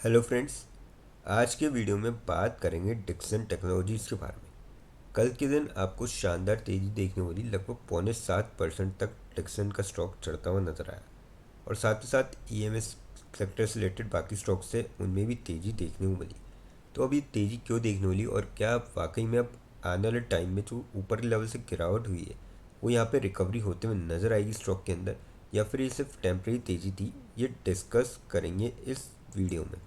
Hello friends. आज के video में बात करेंगे डिक्सन टेक्नोलॉजीज़ के बारे में। कल के दिन आपको शानदार तेज़ी देखने वाली लगभग 0.7% तक डिक्सन का स्टॉक चढ़ता हुआ नजर आया और साथ ही साथ ईएमएस सेक्टर से रिलेटेड बाकी स्टॉक से उनमें भी तेज़ी देखने को मिली। तो अब ये तेज़ी क्यों देखने वाली और क्या वाकई में अब आने वाले टाइम में जो ऊपर के लेवल से गिरावट हुई है वो यहाँ पे रिकवरी होते हुए नज़र आएगी स्टॉक के अंदर, या फिर ये सिर्फ टेम्प्रेरी तेज़ी थी, ये डिस्कस करेंगे इस वीडियो में।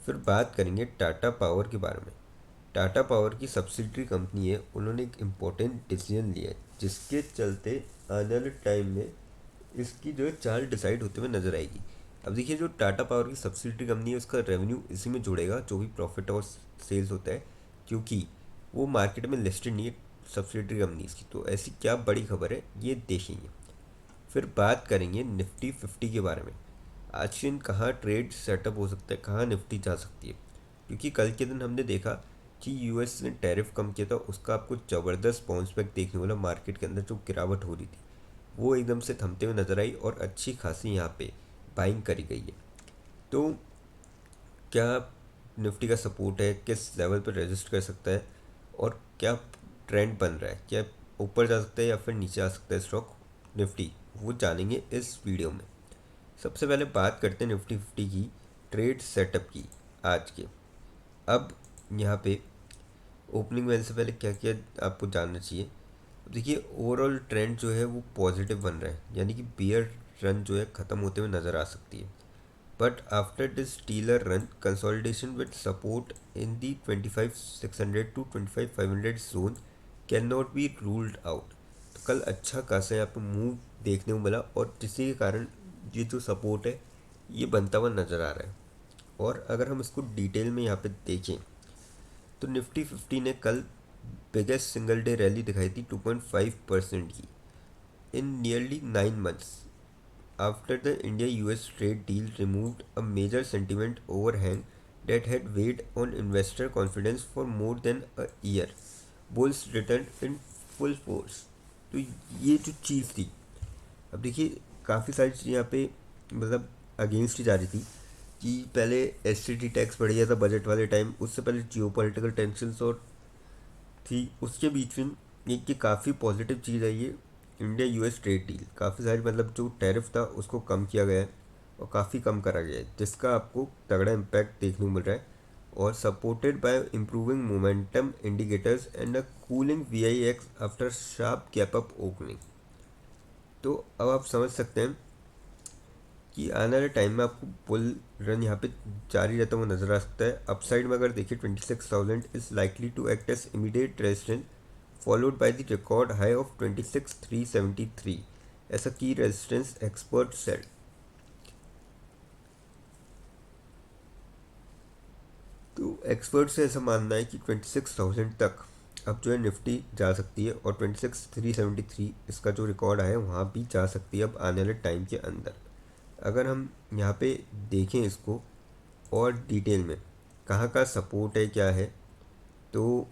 फिर बात करेंगे टाटा पावर के बारे में। टाटा पावर की सब्सिडरी कंपनी है, उन्होंने एक इम्पोर्टेंट डिसीजन लिया है जिसके चलते आने वाले टाइम में इसकी जो है चाल डिसाइड होते हुए नजर आएगी। अब देखिए, जो टाटा पावर की सब्सिडरी कंपनी है उसका रेवेन्यू इसी में जुड़ेगा जो भी प्रॉफिट और सेल्स होता है, क्योंकि वो मार्केट में लिस्टेड नहीं है सब्सिडरी कंपनीज की। तो ऐसी क्या बड़ी खबर है ये देखेंगे। फिर बात करेंगे निफ्टी 50 के बारे में। आज के दिन कहाँ ट्रेड सेटअप हो सकता है, कहाँ निफ्टी जा सकती है, क्योंकि कल के दिन हमने देखा कि यूएस ने टैरिफ कम किया था, उसका आपको ज़बरदस्त बाउंस बैक देखने वाला मार्केट के अंदर जो गिरावट हो रही थी वो एकदम से थमते हुए नजर आई और अच्छी खासी यहाँ पे बाइंग करी गई है। तो क्या निफ्टी का सपोर्ट है, किस लेवल पर रजिस्ट कर सकता है और क्या ट्रेंड बन रहा है, क्या ऊपर जा सकता है या फिर नीचे आ सकता है स्टॉक निफ्टी, वो जानेंगे इस वीडियो में। सबसे पहले बात करते हैं निफ्टी 50 की ट्रेड सेटअप की आज के। अब यहाँ पे ओपनिंग वैल्यू से पहले क्या क्या आपको जानना चाहिए। अब देखिए, ओवरऑल ट्रेंड जो है वो पॉजिटिव बन रहा है, यानी कि बियर रन जो है ख़त्म होते हुए नज़र आ सकती है। But after this dealer run consolidation with support in the 25,600 to 25,500 zone can not be ruled out. तो कल अच्छा खासा यहाँ पे मूव देखने को मिला और जिसके कारण ये जो सपोर्ट है ये बनता हुआ नज़र आ रहा है। और अगर हम इसको डिटेल में यहाँ पे देखें तो निफ्टी 50 ने कल बिगेस्ट सिंगल डे रैली दिखाई थी 2.5% की इन nearly 9 months after the India-US trade deal removed a major sentiment overhang that had weighed on investor confidence for more than a year. Bulls returned in full force. तो ये जो चीज़ थी, अब देखिए काफ़ी सारी चीज़ें यहाँ पे मतलब अगेंस्ट ही जा रही थी कि पहले एसटीटी टैक्स बढ़ गया था बजट वाले टाइम, उससे पहले जियो पॉलिटिकल टेंशन और थी, उसके बीच में एक ये काफ़ी पॉजिटिव चीज़ आई है इंडिया यूएस ट्रेड डील। काफ़ी सारी मतलब जो टैरिफ था उसको कम किया गया है और काफ़ी कम करा गया है, जिसका आपको तगड़ा इम्पैक्ट देखने को मिल रहा है और supported by improving momentum indicators and a cooling VIX after sharp gap up opening. तो अब आप समझ सकते हैं कि आने वाले टाइम में आपको बुल रन यहाँ पे जारी रहता हुआ नजर आ सकता है। अपसाइड में अगर देखिए 26,000 is likely to act as immediate resistance followed by the record high of 26,373 ऐसा की रेजिस्टेंस एक्सपर्ट सेड। तो एक्सपर्ट से ऐसा मानना है कि 26,000 तक अब जो है निफ्टी जा सकती है और 26,373 इसका जो रिकॉर्ड है वहाँ भी जा सकती है अब आने वाले टाइम के अंदर। अगर हम यहाँ पे देखें इसको और डिटेल में कहाँ का सपोर्ट है क्या है, तो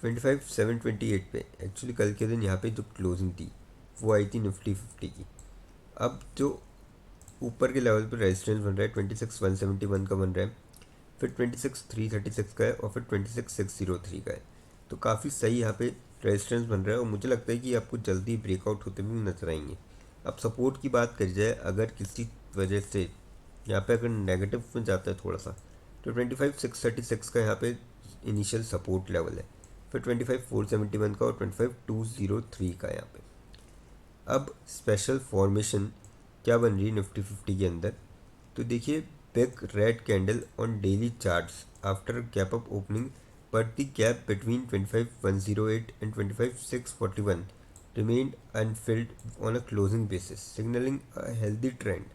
25,728 पे एक्चुअली कल के दिन यहाँ पे जो क्लोजिंग थी वो आई थी निफ्टी 50 की। अब जो ऊपर के लेवल पे रेजिस्टेंस बन रहा है 26,171 का बन रहा है, फिर 26,336 का है और फिर 26,603 का है। तो काफ़ी सही यहाँ पे रेजिस्टेंस बन रहा है और मुझे लगता है कि आपको जल्दी ब्रेकआउट होते हुए नजर आएंगे। अब सपोर्ट की बात करी जाए, अगर किसी वजह से यहाँ पे अगर नेगेटिव में जाता है थोड़ा सा, तो 25,636 का यहाँ पे इनिशियल सपोर्ट लेवल है, फिर 25,471 का और 25,203 का यहाँ पे। अब स्पेशल फॉर्मेशन क्या बन रही है निफ्टी 50 के अंदर, तो देखिए big red candle on daily charts after gap up opening, but the gap between 25,108 and 25,641 remained unfilled on a closing basis signaling a healthy trend।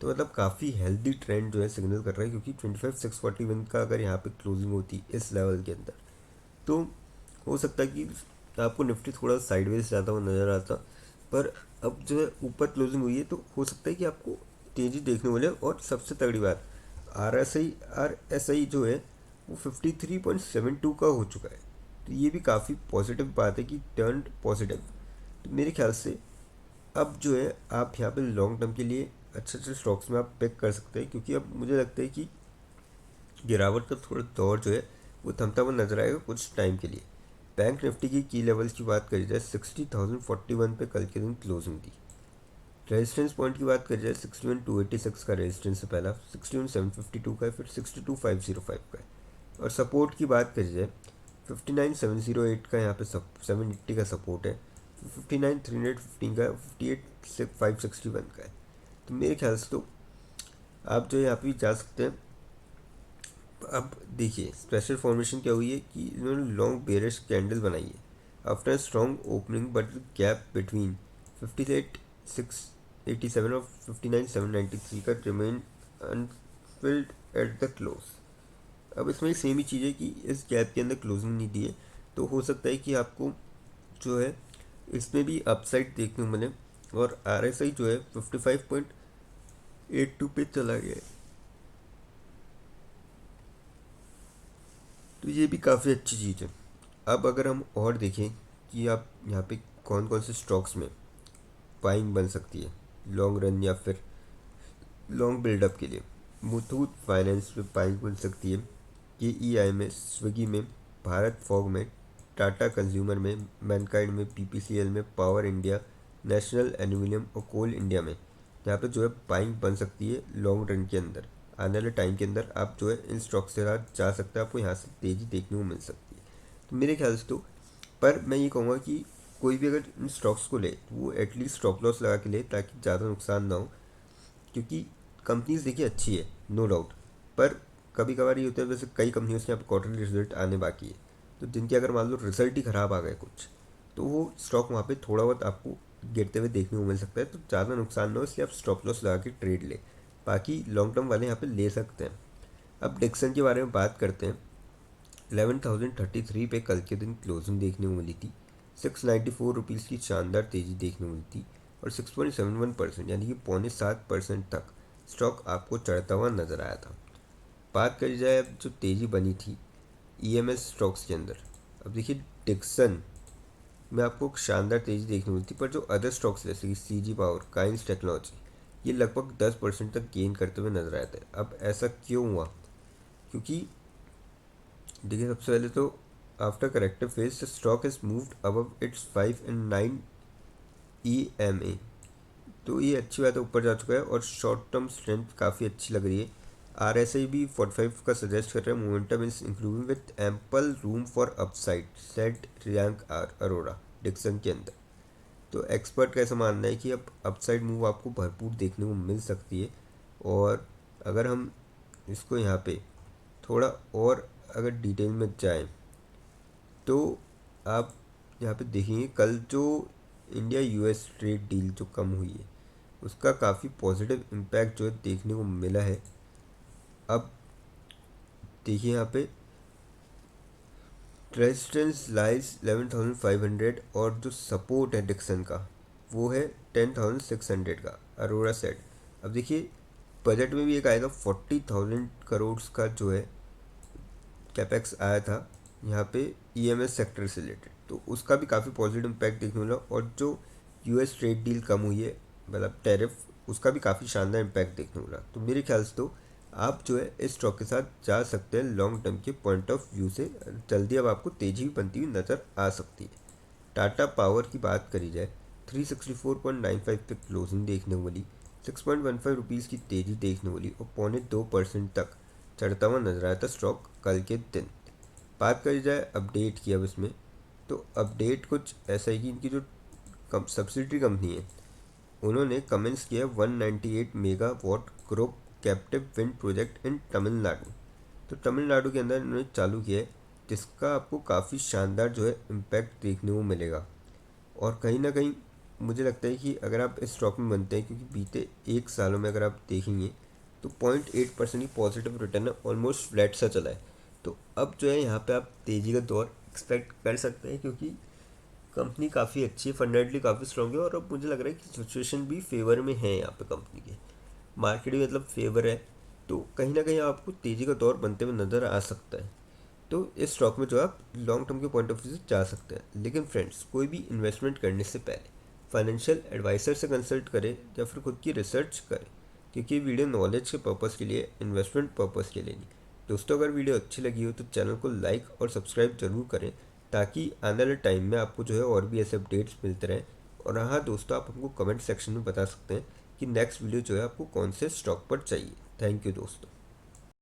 तो मतलब काफ़ी हेल्दी ट्रेंड जो है सिग्नल कर रहा है, क्योंकि 25,641 का अगर यहाँ पे क्लोजिंग होती इस लेवल के अंदर तो हो सकता है कि आपको निफ्टी थोड़ा साइडवेज जाता हुआ नज़र आता। पर अब जो है ऊपर क्लोजिंग हुई है तो हो सकता है कि आपको तेज़ी देखने को मिले। और सबसे तगड़ी बात, आर एस आई जो है वो 53.72 का हो चुका है। तो ये भी काफ़ी पॉजिटिव बात है कि टर्न पॉजिटिव। तो मेरे ख्याल से अब जो है आप यहाँ पे लॉन्ग टर्म के लिए अच्छे अच्छे स्टॉक्स में आप पिक कर सकते हैं, क्योंकि अब मुझे लगता है कि गिरावट का थोड़ा दौर जो है वो थमता हुआ नजर आएगा कुछ टाइम के लिए। बैंक निफ्टी की लेवल्स की बात करी जाए 60,041 पे कल के दिन क्लोजिंग थी। रेजिस्टेंस पॉइंट की बात करी जाए 61,286 का रेजिस्टेंस है पहला, 61,752 का है, फिर 62,505 का है। और सपोर्ट की बात करी जाए 59,708 का यहाँ पे 780 का सपोर्ट है, 59,315 का, 58,561 का है। तो मेरे ख्याल से तो आप जो है यहाँ पे भी जा सकते हैं। अब देखिए स्पेशल फॉर्मेशन क्या हुई है कि इन्होंने लॉन्ग बेरिश कैंडल बनाई है after strong opening, but gap between 58,687 और 59,793 का remain Anfield at the close. अब इसमें सेम ही चीज़ है कि इस गैप के अंदर क्लोजिंग नहीं दी है, तो हो सकता है कि आपको जो है इसमें भी अपसाइड देखने को मिले। और RSI जो है 55.82 पे चला गया है, तो ये भी काफ़ी अच्छी चीज़ है। अब अगर हम और देखें कि आप यहाँ पे कौन कौन से स्टॉक्स में बाइंग बन सकती है लॉन्ग रन या फिर लॉन्ग बिल्डअप के लिए। मुथूट फाइनेंस में बाइंग बन सकती है, KEI में, स्विगी में, भारत फॉग में, टाटा कंज्यूमर में, मैनकाइंड में, PPCL में, पावर इंडिया, नेशनल एल्यूमिनियम और कोल इंडिया में। यहाँ पे जो है बाइंग बन सकती है लॉन्ग रन के अंदर। आने वाले टाइम के अंदर आप जो है इन स्टॉक्स के साथ जा सकते हैं, आपको यहाँ से तेज़ी देखने को मिल सकती है। तो मेरे ख्याल से तो, पर मैं ये कहूँगा कि कोई भी अगर इन स्टॉक्स को ले तो वो एटलीस्ट स्टॉप लॉस लगा के ले, ताकि ज़्यादा नुकसान ना हो। क्योंकि कंपनीज देखिए अच्छी है, नो डाउट, पर कभी कभार ये होता है, वैसे कई कंपनियों के यहाँ पर क्वार्टरली रिजल्ट आने बाकी है, तो जिनके अगर मान लो रिजल्ट ही ख़राब आ गए कुछ, तो वो स्टॉक वहाँ पे थोड़ा बहुत आपको गिरते हुए देखने को मिल सकता है। तो ज़्यादा नुकसान ना हो, इसलिए आप स्टॉप लॉस लगा के ट्रेड ले, बाकी लॉन्ग टर्म वाले यहाँ पे ले सकते हैं। अब डिक्सन के बारे में बात करते हैं। 11,033 पे कल के दिन क्लोजिंग देखने को मिली थी। 694 रुपीज़ की शानदार तेज़ी देखने को मिली थी, और 6.71% यानी कि 6.75% तक स्टॉक आपको चढ़ता हुआ नजर आया था। बात करी जाए अब जो तेज़ी बनी थी EMS स्टॉक्स के अंदर, अब देखिए डिक्सन में आपको एक शानदार तेज़ी देखने को मिलती, पर जो अदर स्टॉक्स जैसे कि CG पावर, काइंस टेक्नोलॉजी, ये लगभग 10% तक गेन करते हुए नजर आए थे। अब ऐसा क्यों हुआ? क्योंकि देखिए सबसे पहले तो after corrective phase the stock is moved above it's 5 and 9 EMA, तो ये अच्छी बात है, ऊपर जा चुका है और शॉर्ट टर्म स्ट्रेंथ काफ़ी अच्छी लग रही है। RSI भी 45 का सजेस्ट कर रहा है, momentum is including with ample room for upside, सेट रियांक अरोड़ा डिक्सन के अंदर। तो एक्सपर्ट का ऐसा मानना है कि अब अपसाइड मूव आपको भरपूर देखने को मिल सकती है। और अगर हम इसको यहाँ पे थोड़ा और अगर डिटेल में जाएं, तो आप यहाँ पे देखेंगे कल जो इंडिया US ट्रेड डील जो कम हुई है, उसका काफ़ी पॉजिटिव इम्पैक्ट जो है देखने को मिला है। अब देखिए यहाँ पे रेजिस्टेंस लाइज 11,500, और जो सपोर्ट है डिक्सन का वो है 10,600 का, अरोड़ा सेट। अब देखिए बजट में भी एक आएगा 40,000 करोड़ का जो है कैपेक्स आया था यहाँ पे EMS सेक्टर से रिलेटेड, तो उसका भी काफ़ी पॉजिटिव इम्पैक्ट देखने को मिला। और जो US ट्रेड डील कम हुई है, मतलब टैरिफ, उसका भी काफ़ी शानदार इम्पैक्ट देखने को मिला। तो मेरे ख्याल से तो आप जो है इस स्टॉक के साथ जा सकते हैं लॉन्ग टर्म के पॉइंट ऑफ व्यू से। जल्दी अब आपको तेज़ी भी बनती हुई नज़र आ सकती है। टाटा पावर की बात करी जाए 364.95 पे क्लोजिंग देखने को मिली, 6.15 रुपीज़ की तेज़ी देखने को मिली, और 2.25% तक चढ़ता हुआ नजर आया था स्टॉक कल के दिन। बात करी जाए अपडेट की अब इसमें, तो अपडेट कुछ ऐसा है कि इनकी जो सब्सिडरी कंपनी है, उन्होंने कमेंस किया 198 megawatt group captive wind project in Tamil Nadu. तो तमिलनाडु के अंदर इन्होंने चालू किया है, जिसका आपको काफ़ी शानदार जो है इम्पैक्ट देखने को मिलेगा। और कहीं ना कहीं मुझे लगता है कि अगर आप इस स्टॉक में बनते हैं, क्योंकि बीते 1 सालों में अगर आप देखेंगे तो 0.8% की पॉजिटिव रिटर्न है, ऑलमोस्ट फ्लैट सा चला है। तो अब जो है यहाँ पे आप तेज़ी का दौर एक्सपेक्ट कर सकते हैं, क्योंकि कंपनी काफ़ी अच्छी है, फंडामेंटली काफ़ी स्ट्रॉन्ग है, और अब मुझे लग रहा है कि सिचुएशन भी फेवर में है यहाँ पे कंपनी के, मार्केट भी मतलब फेवर है। तो कहीं ना कहीं आपको तेज़ी का दौर बनते हुए नज़र आ सकता है। तो इस स्टॉक में जो आप लॉन्ग टर्म के पॉइंट ऑफ व्यू से जा सकते हैं। लेकिन फ्रेंड्स, कोई भी इन्वेस्टमेंट करने से पहले फाइनेंशियल एडवाइज़र से कंसल्ट करें या फिर खुद की रिसर्च करें, क्योंकि वीडियो नॉलेज के पर्पज़ के लिए, इन्वेस्टमेंट पर्पज़ के लिए नहीं। दोस्तों, अगर वीडियो अच्छी लगी हो तो चैनल को लाइक और सब्सक्राइब जरूर करें, ताकि आने वाले टाइम में आपको जो है और भी ऐसे अपडेट्स मिलते रहें। और हाँ दोस्तों, आप हमको कमेंट सेक्शन में बता सकते हैं कि नेक्स्ट वीडियो जो है आपको कौन से स्टॉक पर चाहिए। थैंक यू दोस्तों।